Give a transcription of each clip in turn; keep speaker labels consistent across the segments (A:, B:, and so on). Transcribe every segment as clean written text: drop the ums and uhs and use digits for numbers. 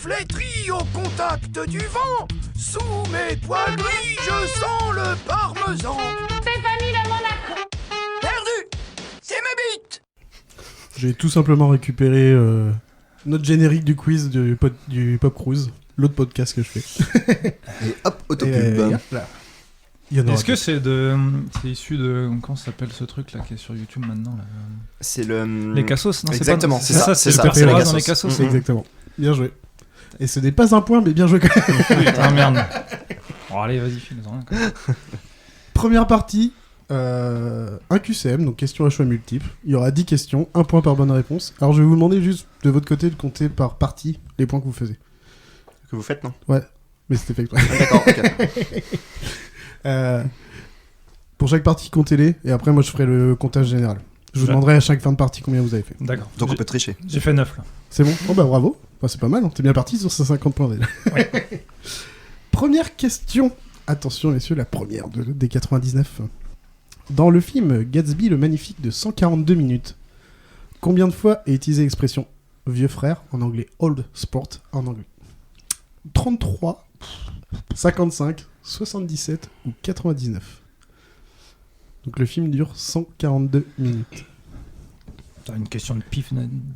A: flétrie au contact du vent. Sous mes poils gris, je sens le parmesan.
B: Stéphanie de Monaco.
A: Perdu, c'est ma bite.
C: J'ai tout simplement récupéré notre générique du quiz du Pop Cruise, l'autre podcast que je fais.
D: Et hop, autopub.
C: Voilà. Il y en aura
E: Est-ce que c'est issu de comment ça s'appelle ce truc là qui est sur YouTube maintenant là
D: C'est le...
E: Les cassos, non?
D: Exactement,
E: c'est
D: c'est
E: pas...
D: ça,
E: c'est
D: c'est
E: le
D: ça, c'est les
E: pépéra
D: cassos.
E: dans les cassos.
C: Exactement. Bien joué. Et ce n'est pas un point, mais bien joué quand même.
E: Putain, merde. Bon, allez, vas-y, file-en rien, quoi.
C: Première partie, un QCM, donc question à choix multiples. Il y aura 10 questions, 1 point par bonne réponse. Alors je vais vous demander juste de votre côté de compter par partie les points que vous faisiez.
D: Que vous faites, non?
C: Ouais, mais c'était fait exprès.
D: Ah, d'accord, ok.
C: Pour chaque partie, comptez-les, et après moi je ferai le comptage général. Je vous demanderai à chaque fin de partie combien vous avez fait.
E: D'accord.
D: Donc on peut tricher.
E: J'ai fait 9 là.
C: C'est bon? Oh bah bravo, enfin, c'est pas mal, hein. T'es bien parti sur ces 50 points déjà.
E: Ouais.
C: Première question, attention messieurs, la première des 99. Dans le film Gatsby le Magnifique de 142 minutes, combien de fois est utilisée l'expression vieux frère en anglais, old sport en anglais? 33, 55, 77 ou 99. Donc le film dure 142 minutes.
E: T'as une question de pif.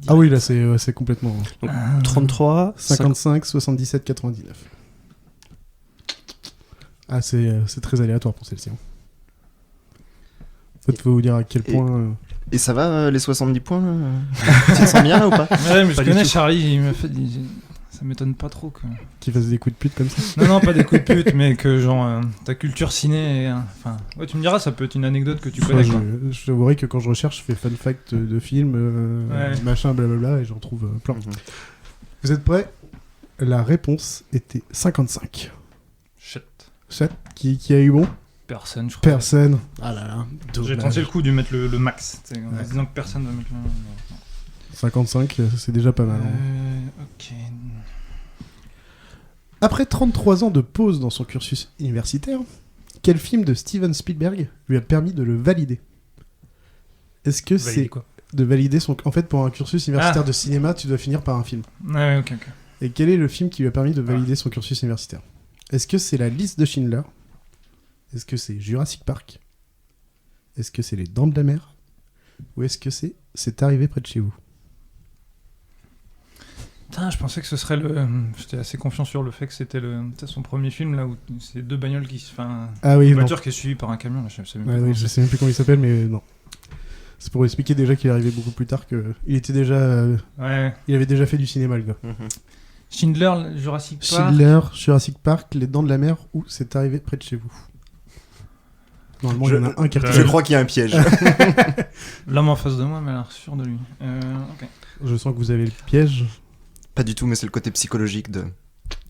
C: Ah oui, là c'est complètement...
F: Donc, 33,
C: 55, 77, 99. Ah, c'est très aléatoire pour celle-ci. En fait, faut vous dire à quel point...
D: Et ça va, les 70 points tu te sens bien là ou pas?
E: Ouais, mais je
F: Pas du
E: connais
F: tout.
E: Charlie, il m'a fait... Ça m'étonne pas trop que...
C: Qui fasse des coups de pute comme ça.
E: Non, pas des coups de pute, mais que genre ta culture ciné... Enfin, ouais, tu me diras, ça peut être une anecdote que tu connais, quoi.
C: Je t'avouerai que quand je recherche, je fais fun fact de films,
E: Ouais.
C: machin, blablabla, et j'en trouve plein.
D: Mhm.
C: Vous êtes prêts? La réponse était 55.
E: Shit.
C: Chat, qui a eu bon?
E: Personne, je crois.
C: Personne. Ah là là,
E: J'ai
C: dommage.
E: tenté le coup de mettre le max, en
C: Ouais.
E: se disant que personne va mettre le...
C: 55, c'est déjà pas mal.
E: Ok...
C: Après 33 ans de pause dans son cursus universitaire, quel film de Steven Spielberg lui a permis de le valider? Est-ce que
E: Valider
C: c'est
E: quoi?
C: de valider son... En fait, pour un cursus universitaire de cinéma, tu dois finir par un film.
E: Ouais, ok.
C: Et quel est le film qui lui a permis de valider son cursus universitaire? Est-ce que c'est La Liste de Schindler? Est-ce que c'est Jurassic Park? Est-ce que c'est Les Dents de la Mer? Ou est-ce que c'est arrivé près de chez vous?
E: Putain, je pensais que ce serait le... J'étais assez confiant sur le fait que c'était son premier film, là, où c'est deux bagnoles qui se... Enfin,
C: Ah oui,
E: une
C: non.
E: voiture qui est suivie par un camion, là, je sais même pas
C: Ouais,
E: comment
C: oui, je
E: c'est.
C: sais même plus comment il s'appelle, mais non. C'est pour expliquer déjà qu'il est arrivé beaucoup plus tard que... Il était déjà...
E: Ouais.
C: Il avait déjà fait du cinéma, le gars.
E: Schindler, Jurassic Park...
C: Schindler, Jurassic Park, Les Dents de la Mer, ou c'est arrivé près de chez vous? Normalement, il y en a un qui
D: Je crois qu'il y a un piège.
E: L'homme en face de moi m'a l'air sûr de lui. Ok.
C: Je sens que vous avez le piège.
D: Pas du tout, mais c'est le côté psychologique de...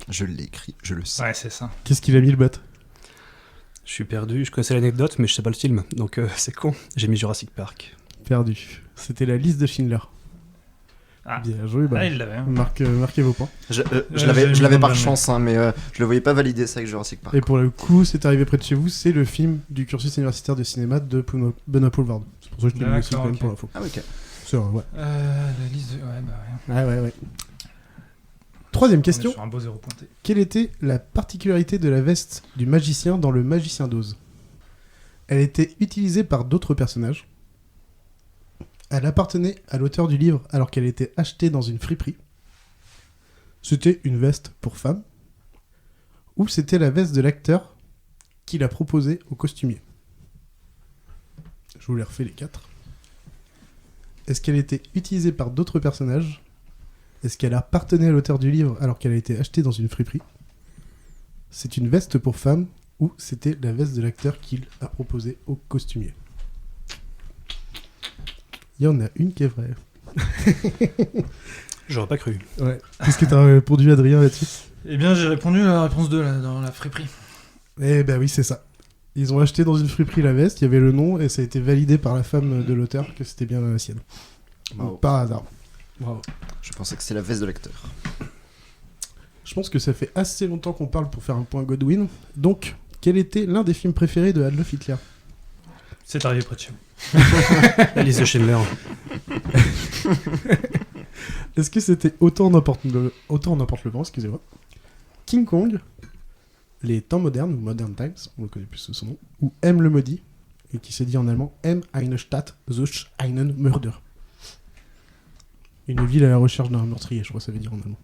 D: Je l'ai écrit, je le sais.
E: Ouais, c'est ça.
C: Qu'est-ce qu'il a mis, le bot?
F: je suis perdu, je connaissais l'anecdote, mais je sais pas le film, donc c'est con. J'ai mis Jurassic Park.
C: Perdu. C'était La Liste de Schindler.
E: Ah,
C: Bien joué, bah.
E: ah il l'avait. Hein.
C: Marquez vos points.
D: Je
E: j'ai
D: l'avais
E: mis
D: par
E: dans le
D: chance, hein, mais je le voyais pas valider ça avec Jurassic Park.
C: Et pour le coup, c'est arrivé près de chez vous, c'est le film du cursus universitaire de cinéma de Benoît Poulvard. C'est pour ça que je te le dis aussi
E: D'accord,
C: quand même
E: ok.
C: pour l'info.
D: Ah, ok.
C: C'est vrai, ouais.
E: La liste de... Ouais, bah ouais.
C: Ouais. Troisième
E: On est
C: question.
E: sur un beau zéro pointé.
C: Quelle était la particularité de la veste du magicien dans Le Magicien d'Oz? Elle était utilisée par d'autres personnages. Elle appartenait à l'auteur du livre alors qu'elle était achetée dans une friperie. C'était une veste pour femme. Ou c'était la veste de l'acteur qui l'a proposée au costumier. Je vous les refais les 4. Est-ce qu'elle était utilisée par d'autres personnages? Est-ce qu'elle appartenait à l'auteur du livre alors qu'elle a été achetée dans une friperie? C'est une veste pour femme ou c'était la veste de l'acteur qu'il a proposée au costumier? Il y en a une qui est vraie.
F: J'aurais pas cru.
C: Ouais. Qu'est-ce que t'as répondu, Adrien, là-dessus?
E: Eh bien, j'ai répondu à la réponse 2 là, dans la friperie.
C: Eh ben oui, c'est ça. Ils ont acheté dans une friperie la veste, il y avait le nom et ça a été validé par la femme de l'auteur que c'était bien la sienne.
D: Bravo.
C: Par hasard. Bravo.
D: Je pensais que c'est la veste de l'acteur.
C: Je pense que ça fait assez longtemps qu'on parle pour faire un point Godwin. Donc, quel était l'un des films préférés de Adolf Hitler?
E: C'est arrivé près de chez vous.
F: La liste de Schindler.
C: Est-ce que c'était autant n'importe le vent, excusez-moi, King Kong, les temps modernes, ou Modern Times, on le connaît plus sous son nom, ou M le maudit, et qui se dit en allemand M eine Stadt sucht einen Mörder. Une ville à la recherche d'un meurtrier, je crois que ça veut dire en allemand.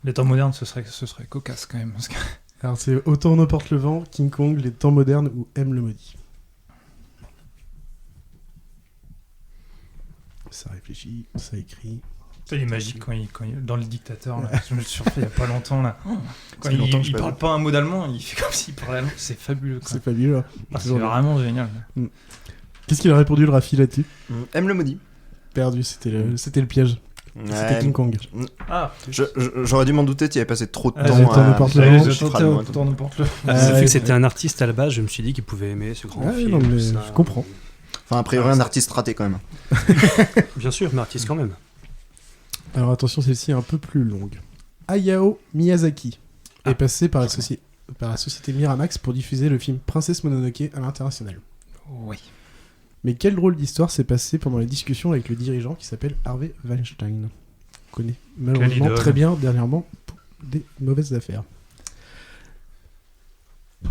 E: Les temps modernes, ce serait cocasse quand même. Parce que...
C: Alors c'est autant n'importe le vent, King Kong, les temps modernes, ou M le maudit. Ça réfléchit, ça écrit...
E: Il est magique quand il dans le dictateur, là. Je me suis refait il y a pas longtemps là. Quand
D: fait longtemps que
E: il
D: je
E: parle pas un mot d'allemand, il fait comme s'il parlait allemand. C'est fabuleux. Quoi.
C: C'est fabuleux.
E: C'est vraiment génial.
C: Qu'est-ce qu'il a répondu le Rafi là-dessus?
D: M le maudit.
C: Perdu, c'était le piège. C'était King Kong.
E: Ah,
D: J'aurais dû m'en douter, tu y avais passé trop de
C: Ah,
D: temps
C: j'ai tant n'importe le vent.
E: Autant n'importe le
F: Vu que c'était un artiste à la base, je me suis dit qu'il pouvait aimer ce grand film.
C: Non, mais
F: ça.
C: je comprends.
D: Enfin, a priori, un artiste raté quand même.
F: Bien sûr, mais artiste quand même.
C: Alors attention, celle-ci est un peu plus longue. Hayao Miyazaki est passé par la société Miramax pour diffuser le film Princesse Mononoke à l'international.
E: Oui.
C: Mais quel drôle d'histoire s'est passé pendant les discussions avec le dirigeant qui s'appelle Harvey Weinstein. On connaît malheureusement
E: idole.
C: très bien dernièrement pour des mauvaises affaires.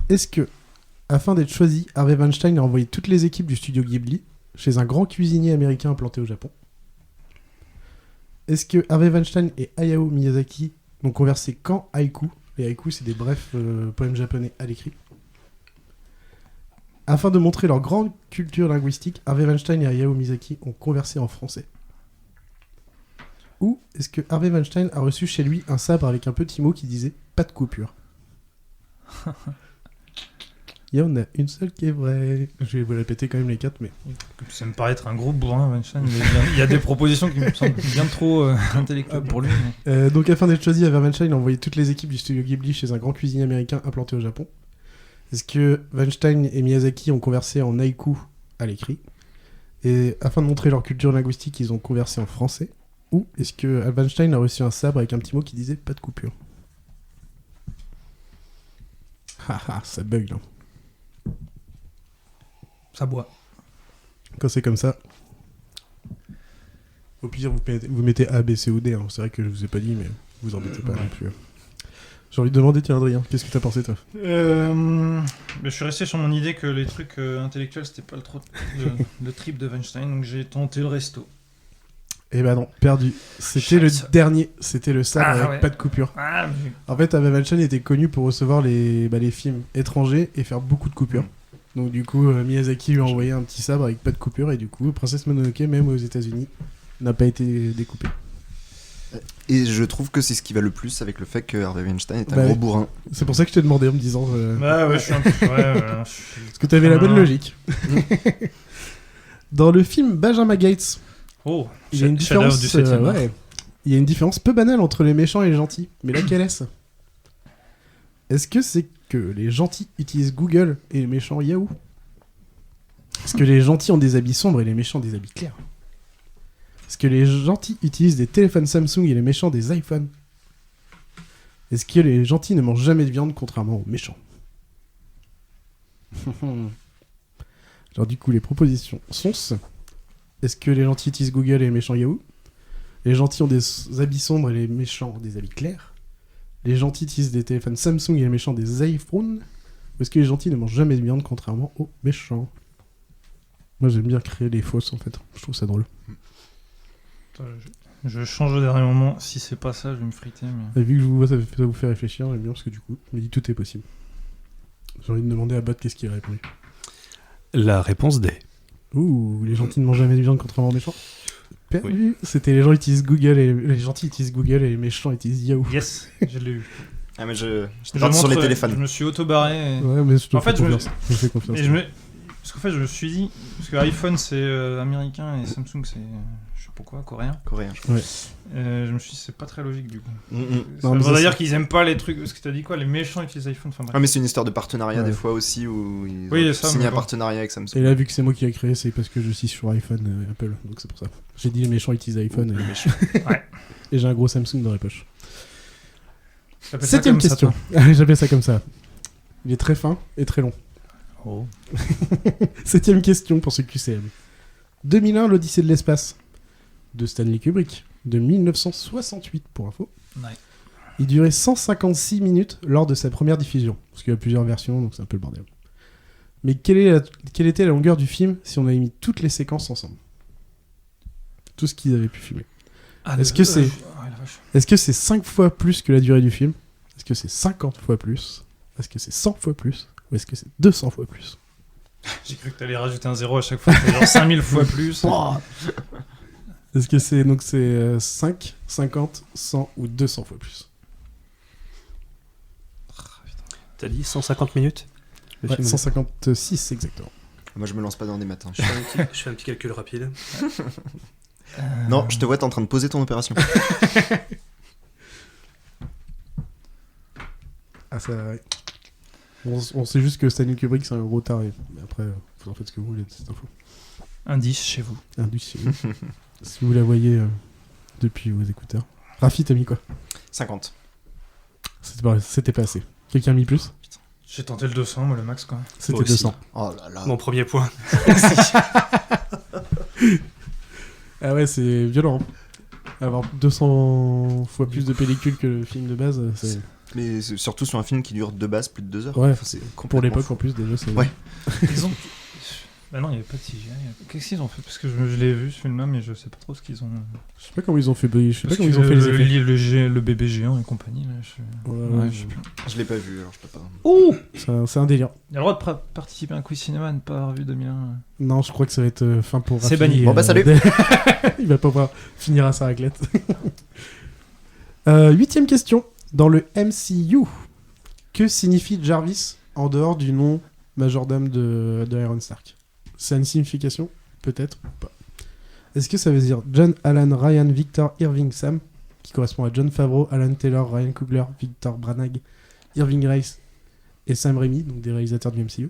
C: Est-ce que, afin d'être choisi, Harvey Weinstein a envoyé toutes les équipes du studio Ghibli chez un grand cuisinier américain implanté au Japon? Est-ce que Harvey Weinstein et Hayao Miyazaki n'ont conversé qu'en haïku? Les haïkus, c'est des brefs poèmes japonais à l'écrit. Afin de montrer leur grande culture linguistique, Harvey Weinstein et Hayao Miyazaki ont conversé en français. Ou est-ce que Harvey Weinstein a reçu chez lui un sabre avec un petit mot qui disait « pas de coupure ». Il y en a une seule qui est vraie. Je vais vous répéter quand même les 4, mais...
E: Ça me paraît être un gros bourrin, Weinstein. Il y a des propositions qui me semblent bien trop intellectuelles pour lui. Mais...
C: donc afin d'être choisi, Harvey Weinstein a envoyé toutes les équipes du studio Ghibli chez un grand cuisinier américain implanté au Japon. Est-ce que Weinstein et Miyazaki ont conversé en haïku à l'écrit? Et afin de montrer leur culture linguistique, ils ont conversé en français? Ou est-ce que Weinstein a reçu un sabre avec un petit mot qui disait « pas de coupure » Haha, ça bug là.
E: Ça boit.
C: Quand c'est comme ça, au pire vous mettez A, B, C ou D. Hein. C'est vrai que je vous ai pas dit, mais vous embêtez pas non plus. J'ai envie de demander, tiens Adrien, qu'est-ce que t'as pensé toi?
E: Je suis resté sur mon idée que les trucs intellectuels c'était pas le trip de Weinstein, donc j'ai tenté le resto.
C: Eh ben non, perdu. C'était le dernier, c'était le sabre avec pas de coupure.
E: Ah, mais...
C: En fait, Harvey Weinstein était connu pour recevoir les films étrangers et faire beaucoup de coupures. Donc du coup, Miyazaki lui a envoyé un petit sabre avec pas de coupure et du coup, Princesse Mononoke, même aux États-Unis, n'a pas été découpée.
D: Et je trouve que c'est ce qui va le plus avec le fait que Harvey Weinstein est un gros bourrin.
C: C'est pour ça que je t'ai demandé en me disant...
E: Bah ouais, je suis un peu...
C: Parce que t'avais la bonne logique. Dans le film Benjamin Gates, il y a une différence... il y a une différence peu banale entre les méchants et les gentils. Mais laquelle est-ce? Est-ce que c'est que les gentils utilisent Google et les méchants Yahoo? Est-ce que les gentils ont des habits sombres et les méchants des habits clairs? Est-ce que les gentils utilisent des téléphones Samsung et les méchants des iPhones? Est-ce que les gentils ne mangent jamais de viande contrairement aux méchants? Alors du coup, les propositions sont... Est-ce que les gentils utilisent Google et les méchants Yahoo? Les gentils ont des habits sombres et les méchants des habits clairs? Les gentils utilisent des téléphones Samsung et les méchants des iPhones? Ou est-ce que les gentils ne mangent jamais de viande contrairement aux méchants? Moi j'aime bien créer des fausses en fait, je trouve ça drôle.
E: Je change au dernier moment, si c'est pas ça je vais me friter. Mais...
C: Et vu que je vous vois ça vous fait réfléchir, j'aime bien parce que du coup, je me dis tout est possible. J'ai envie de demander à Bot qu'est-ce qu'il a répondu.
F: La réponse D.
C: Ouh, les gentils ne mangent jamais de viande contrairement aux méchants? Perdu. Oui. C'était les gens utilisent Google et les gentils utilisent Google et les méchants utilisent Yahoo.
E: Yes, je l'ai eu.
D: Ah mais j'étais parti sur les téléphones.
E: Je me suis auto-barré.
C: Ouais, mais je te
E: en
C: fais
E: fait,
C: confiance. Je me fais confiance.
E: Parce qu'en fait, je me suis dit... Parce que iPhone, c'est américain et Samsung, c'est... je sais pas quoi, coréen.
D: Coréen, je crois.
C: Ouais.
E: Je me suis dit, c'est pas très logique, du coup.
C: Non, mais
E: ça veut
C: ça,
E: dire qu'ils aiment pas les trucs... Parce que t'as dit quoi? Les méchants utilisent iPhone, enfin bref.
D: Ah mais c'est une histoire de partenariat
C: Ouais.
D: des fois aussi où ils
E: Oui,
D: ont
E: ça,
D: signé
E: mais
D: un
E: bon.
D: partenariat avec Samsung.
C: Et là, vu que c'est moi qui l'ai créé, c'est parce que je suis sur iPhone Apple, donc c'est pour ça. J'ai dit les méchants utilisent iPhone
E: Ouais.
C: et j'ai un gros Samsung dans la poche.
E: T'appelles ça
C: 7ème
E: comme ça,
C: question.
E: toi?
C: J'appelle ça comme ça. Il est très fin et très long.
E: Oh.
C: 7ème question pour ce QCM. 2001, l'Odyssée de l'espace de Stanley Kubrick de 1968 pour info.
E: Ouais.
C: Il durait 156 minutes lors de sa première diffusion, parce qu'il y a plusieurs versions, donc c'est un peu le bordel. Mais quelle était la longueur du film si on avait mis toutes les séquences ensemble? Tout ce qu'ils avaient pu filmer. Est-ce que c'est...
E: la vache.
C: Est-ce que c'est 5 fois plus que la durée du film? Est-ce que c'est 50 fois plus? Est-ce que c'est 100 fois plus? Ou est-ce que c'est 200 fois plus?
E: J'ai cru que t'allais rajouter un 0 à chaque fois, c'est genre 5000 fois plus.
C: Est-ce que c'est... Donc c'est 5, 50, 100 ou 200 fois plus?
F: T'as dit 150 minutes? Le
C: Ouais,
F: film.
C: 156 exactement.
D: Moi, je me lance pas dans des matins.
F: Je fais un petit calcul rapide.
D: Non, je te vois, t'es en train de poser ton opération.
C: Ah ça... Ouais. On sait juste que Stanley Kubrick c'est un gros taré. Mais après, vous en faites ce que vous voulez de cette info.
E: Indice chez vous.
C: Indus, si vous la voyez depuis vos écouteurs. Rafi, t'as mis quoi?
D: 50.
C: C'était pas assez. Quelqu'un a mis plus?
E: J'ai tenté le 200, moi le max quoi.
C: C'était
F: Moi aussi.
C: 200.
D: Oh là là.
F: Mon premier point.
C: Ah ouais, c'est violent. Avoir 200 fois plus de pellicule que le film de base, c'est...
D: Mais c'est surtout sur un film qui dure de base plus de 2 heures.
C: Ouais,
D: Enfin, c'est
C: pour
D: complètement
C: l'époque
D: fou.
C: en plus déjà c'est...
D: Ouais.
E: Ils ont... Bah non, il n'y avait pas de CGI. Qu'est-ce qu'ils ont fait? Parce que je l'ai vu ce film-là, mais je sais pas trop ce qu'ils ont.
C: Je sais pas comment ils ont fait, je sais pas
E: Parce
C: comment
E: que
C: ils ont fait les effets.
E: le bébé géant et compagnie. Là,
C: Ouais,
E: je sais plus.
D: Je l'ai pas vu, alors je peux pas.
E: Oh,
C: c'est un délire.
E: il a le droit de participer à un quiz cinéma, ne pas avoir vu 2001.
C: Non, je crois que ça va être fin pour
E: C'est
C: Rafi,
E: banni.
D: Bon, bah, salut.
C: Il va pas pouvoir finir à sa raclette. 8ème question. Dans le MCU, que signifie Jarvis en dehors du nom majordome de Iron Stark? C'est une signification? Peut-être ou pas. Est-ce que ça veut dire John, Alan, Ryan, Victor, Irving, Sam, qui correspond à John Favreau, Alan Taylor, Ryan Coogler, Victor Branagh, Irving Rice et Sam Raimi, donc des réalisateurs du MCU?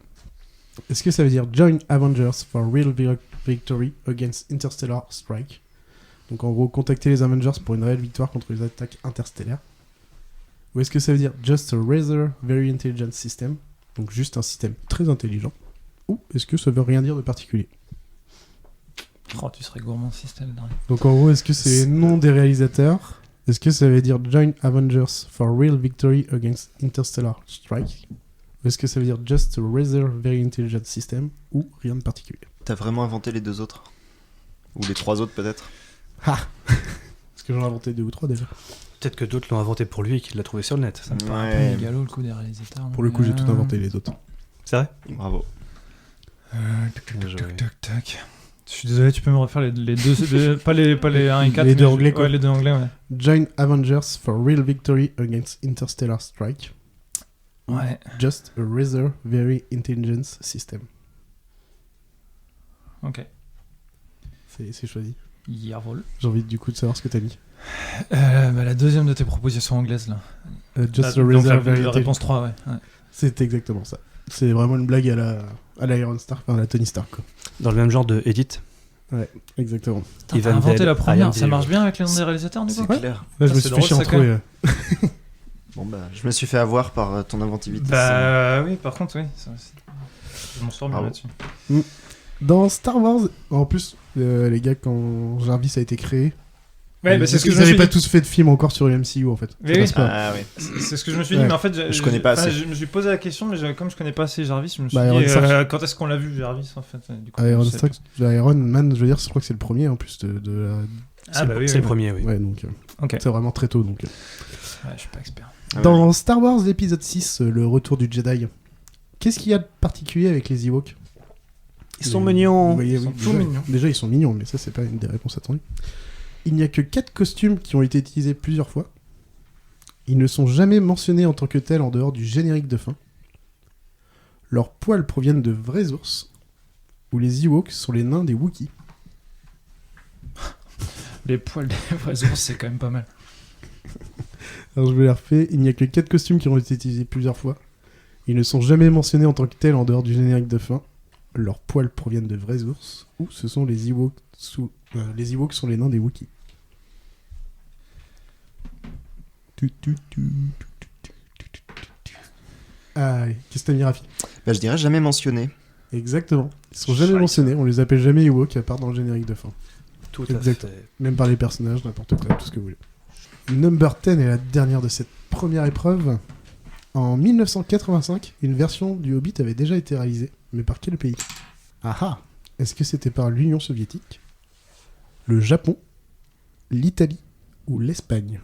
C: Est-ce que ça veut dire Join Avengers for real victory against interstellar strike? Donc en gros, contacter les Avengers pour une réelle victoire contre les attaques interstellaires. Ou est-ce que ça veut dire Just a rather very intelligent system? Donc juste un système très intelligent. Ou est-ce que ça veut rien dire de particulier?
E: Oh, tu serais gourmand système.
C: Donc en gros, est-ce que c'est nom des réalisateurs? Est-ce que ça veut dire Join Avengers for real victory against interstellar strike? Ou est-ce que ça veut dire Just a rather very intelligent system? Ou rien de particulier?
D: T'as vraiment inventé les 2 autres? Ou les 3 autres peut-être?
C: Est-ce que j'en ai inventé 2 ou 3 déjà?
F: Peut-être que d'autres l'ont inventé pour lui et qu'il l'a trouvé sur le net.
E: Ça me paraît un
D: Ouais.
E: peu mégalo le coup des réalisateurs.
C: Pour le coup, j'ai tout inventé les autres.
F: C'est vrai?
D: Bravo.
E: Tac. Je suis désolé, tu peux me refaire les deux, pas les 1 et 4.
C: Les deux
E: mais
C: anglais, quoi.
E: Ouais, les 2 anglais, ouais.
C: Join Avengers for real victory against interstellar strike.
E: Ouais.
C: Just a rather very intelligent system.
E: Ok.
C: C'est choisi.
E: Yarvol.
C: J'ai envie du coup de savoir ce que t'as mis.
E: La deuxième de tes propositions anglaises, là.
C: Just a
E: Donc,
C: rather
E: la
C: very
E: réponse
C: intelligent.
E: 3, ouais.
C: C'est exactement ça. C'est vraiment une blague à la Iron Stark, enfin à la Tony Stark, quoi.
F: Dans le même genre de Edit.
C: Exactement.
E: T'as
F: Evandel,
E: inventé la première,
F: Iron
E: ça marche
F: Delivery.
E: bien avec les noms des réalisateurs, du coup?
D: C'est clair.
C: Là, je
E: Ça,
C: me
E: c'est
C: suis fait
E: drôle,
C: chier
E: ça,
C: entre
E: quand
C: eux.
D: Bon bah, je me suis fait avoir par ton inventivité.
E: Bah oui, par contre, oui. Je m'en sors bien
D: Bravo.
E: là-dessus.
C: Dans Star Wars, en plus, les gars, quand Jarvis a été créé,
E: Ouais, bah c'est ce que
C: ils
E: je me
C: n'avaient
E: suis
C: pas
E: dit.
C: tous fait de film encore sur le MCU en fait.
E: Oui,
C: Ça
E: oui.
C: passe pas.
D: Ah ouais.
E: C'est ce que je me suis dit,
C: Ouais.
E: mais en fait,
D: Je connais pas assez.
E: Je me suis posé la question, mais comme je connais pas assez Jarvis, je me suis
C: Bah,
E: dit,
C: Iron Stark.
E: quand est-ce qu'on l'a vu Jarvis en fait du coup,
C: Iron
E: je sais
C: Stark, Iron Man, je veux dire, je crois que c'est le premier en plus de la...
E: pas. Ah bah oui,
F: C'est
E: oui,
F: le premier, oui.
C: Ouais, donc
E: Ok.
C: c'est vraiment très tôt. Donc.
E: Ouais, je suis pas expert.
D: Ah
C: Dans Star Wars l'épisode 6, le retour du Jedi, qu'est-ce qu'il y a de particulier avec les Ewoks?
F: Ils sont mignons.
C: Vous voyez,
E: Ils sont
C: oui,
E: tout
C: déjà,
E: mignons.
C: Déjà, ils sont mignons, mais ça, c'est pas une des réponses attendues. Il n'y a que 4 costumes qui ont été utilisés plusieurs fois. Ils ne sont jamais mentionnés en tant que tels en dehors du générique de fin. Leurs poils proviennent de vrais ours. Ou les Ewoks sont les nains des Wookiees.
E: Les poils des vrais ours, c'est quand même pas mal.
C: Alors je vais les refaire. Il n'y a que 4 costumes qui ont été utilisés plusieurs fois. Ils ne sont jamais mentionnés en tant que tels en dehors du générique de fin. Leurs poils proviennent de vrais ours. Ou ce sont les Ewoks. Les Ewoks sont les nains des Wookiees. Ah, qu'est-ce que t'as mis, Rafi?
D: Bah, je dirais jamais mentionné.
C: Exactement. Ils sont jamais mentionnés. On les appelle jamais Ewoks à part dans le générique de fin.
F: Tout à
C: Exact.
F: fait.
C: Même par les personnages, n'importe quoi, tout ce que vous voulez. Number 10 est la dernière de cette première épreuve. En 1985, une version du Hobbit avait déjà été réalisée. Mais par quel pays? Ah ah! Est-ce que c'était par l'Union soviétique, le Japon, l'Italie ou l'Espagne?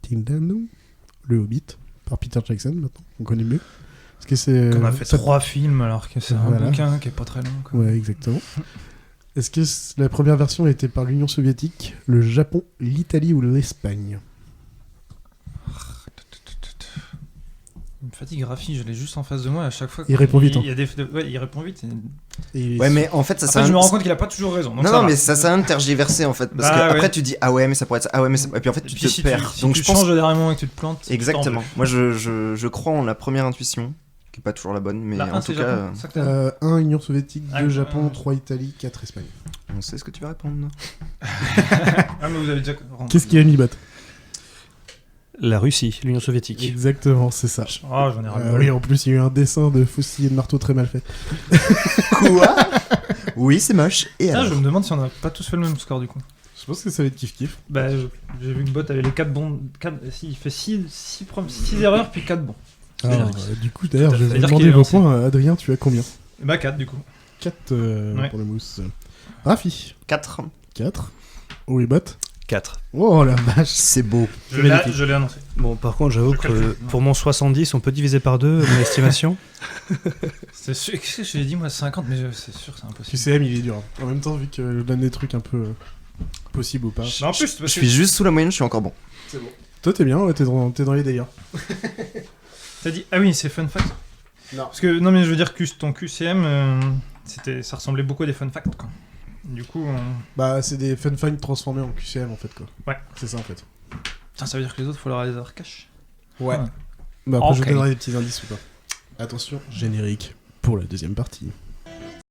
C: Tindano, le Hobbit, par Peter Jackson, maintenant, on connaît mieux. Est-ce que c'est...
E: On a fait 3 films alors que c'est un
C: Voilà.
E: bouquin qui est pas très long. Quoi.
C: Ouais, exactement. Est-ce que la première version était par l'Union soviétique, le Japon, l'Italie ou l'Espagne?
E: Il me fatigue Rafi, je l'ai juste en face de moi à chaque fois.
C: Il répond vite, hein.
E: Il y a ouais, il répond vite.
C: Et
D: Ouais, mais en fait, ça
E: Après, je me rends compte qu'il a pas toujours raison. Donc
D: Non,
E: ça
D: non,
E: va.
D: mais ça sert à rien de tergiverser en fait. Parce
E: Bah,
D: que
E: ouais.
D: après, tu dis ah ouais, mais ça pourrait être ça. Ah ouais, mais ça... Et puis en fait,
E: Et
D: tu
E: puis,
D: te
E: si
D: perds.
E: Si
D: Donc
E: tu
D: je pense.
E: changes de dernier moment et que tu te plantes, tu
D: Exactement.
E: t'en veux.
D: Moi, je crois en la première intuition, qui est pas toujours la bonne, mais
E: La
D: en
E: 1,
D: tout
E: c'est
D: cas,
E: Japon. C'est ça que t'as dit
C: 1 Union soviétique,
E: Ah,
C: 2 Japon, 3 Italie, 4 Espagne.
D: on sait ce que tu vas répondre. non
E: Ah, mais vous avez déjà.
C: Qu'est-ce qu'il y a mis, Bat?
F: La Russie, l'Union soviétique.
C: Exactement, c'est ça.
E: Ah, j'en ai ras le
C: Oui, en plus, il y a eu un dessin de faucille et de marteau très mal fait.
D: Quoi? Oui, c'est moche. Et
E: Ah,
D: alors
E: je me demande si on a pas tous fait le même score du coup.
C: Je pense que ça va être kiff-kiff.
E: Bah, j'ai vu que Bot avait les 4 bons. Si, il fait 6 erreurs puis 4 bons.
C: Alors, du coup, d'ailleurs, je vais vous
E: C'est-à-dire
C: demander
E: qu'il est
C: vos
E: lancé.
C: points. Adrien, tu as combien?
E: Bah, 4 du coup.
C: 4
E: Ouais.
C: pour le mousse. Rafi,
D: 4.
C: 4. Oui, Bat.
F: 4.
C: Oh la vache.
D: C'est beau.
E: Je l'ai annoncé.
F: Bon, par contre, j'avoue
E: Je
F: que
E: calcule.
F: pour mon 70, on peut diviser par 2 mon estimation.
E: C'est sûr. Qu'est-ce que je t'ai dit moi 50, mais c'est sûr que c'est impossible.
C: QCM, il est dur. En même temps, vu que je donne des trucs un peu possibles ou pas.
E: Mais en plus,
D: Je
E: parce que
D: suis juste sous la moyenne, je suis encore bon.
C: Toi, t'es bien, ouais, t'es dans les délires.
E: t'as dit ah oui, c'est fun fact.
C: Non.
E: Parce que non mais je veux dire que ton QCM, ça ressemblait beaucoup à des fun facts quoi. Du coup,
C: Bah, c'est des fun facts transformés en QCM en fait, quoi.
E: Ouais.
C: C'est ça en fait.
E: putain, ça veut dire que les autres, faut leur les avoir cash.
C: Ouais. Bah, après,
E: Ok.
C: je te donnerai des petits indices ou pas. Attention, générique pour la deuxième partie.